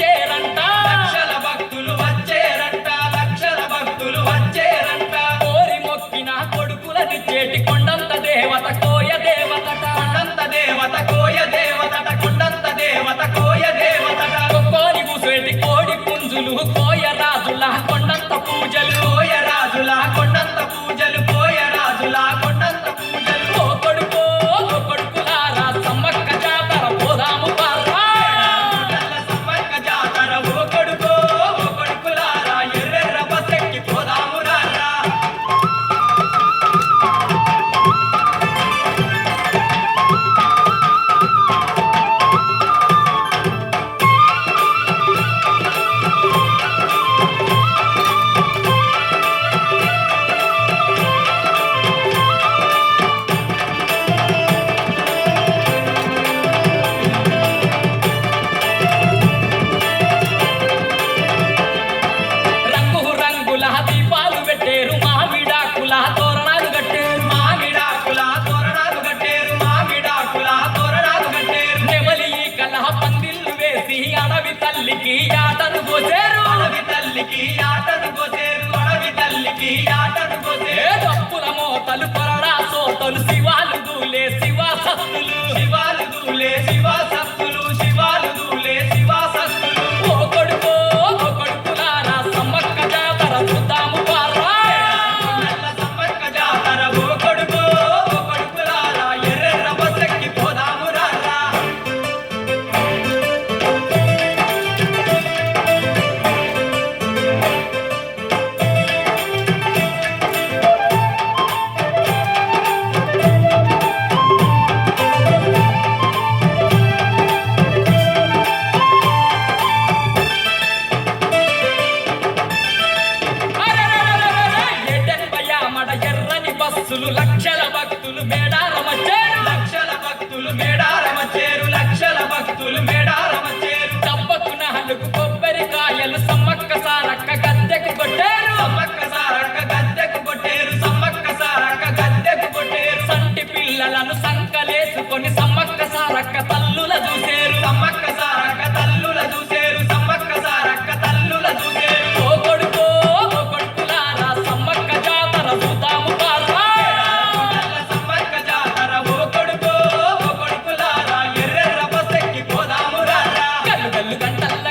వచ్చేరంట లక్షల భక్తులు వచ్చేరంట లక్షల భక్తులు వచ్చేరంట కోరి మొక్కిన కొడుకులనిచ్చేటి కొండంత దేవత కోయ దేవతట కొండంత దేవత కోయ దేవతట కొండంత దేవత కోయ దేవతట కోరి కూసేటి కోడి పుంజులు కోయ రాజుల కొండంత పూజలు కోయ రాజుల కొండంత పూజలు కోయ రాజుల కొండంత పూజలు ఓ కొడుకో ఓ కొడుకులారా సమ్మక్క జాతర పోదాము పార్రా నల్ల సమ్మక్క జాతర ఓ కొడుకో ఓ కొడుకులారా ఎర్రెర్ర బస్సెక్కి పోదాము రారా రంగు రంగుల దీపాలు పెట్టేరు మామిడాకుల తోరణాలు కట్టేరు మామిడాకుల తోరణాలు కట్టేరు మామిడాకుల తోరణాలు కట్టేరు నెమలి కల పందిళ్ళు వేసి అడవి తల్లికి ఆటను పోసేరు అడవి తల్లికి ఆటను కోసేరు అడవి తల్లికి ఆటను ఏ కోసేరు తప్పుల మోతలు కొరడా సోతలు శివాలు దూలే శివాసత్తులు శివాలు దూలే శివాసత్తులు శివాలు దూలే శివాసత్తులు ఓ కొడుకో ఓ కొడుకులారా సమ్మక్క జాతర చూద్దాము పార్రా నల్ల సమ్మక్క జాతర ఓ కొడుకో ఓ కొడుకులారా ఎర్రెర్ర బస్సెక్కి పోదాము రారా ఎడెనభయామడ ఎర్రని బస్సులు లక్షల భక్తులు మేడారమచ్చేరు లక్షల భక్తులు మేడారమచ్చేరు లక్షల భక్తులు మేడారమచ్చేరు తప్పకు నాలుగు కొబ్బరికాయలు సమ్మక్క సారక్క గద్దెకు కొట్టారు సమ్మక్క సారక్క గద్దెకు కొట్టేరు సమ్మక్క సారక్క గద్దెకు కొట్టేరు సంటి పిల్లలను సంకలేసుకొని సమ్మక్క సారక్క తల్లుల చూసేరు సమ్మక్క సారక్క తల్లుల చూసేరు సమ్మక్క సారక్క తల్లుల చూసేరు ఓ కొడుకో ఓ కొడుకులారా సమ్మక్క జాతర చూద్దాము పార్రా నల్ల సమ్మక్క జాతర ఓ కొడుకో ఓ కొడుకులారా ఎర్రెర్ర బస్సెక్కి పోదాము రారా గల్లు గల్లు గంటల్ల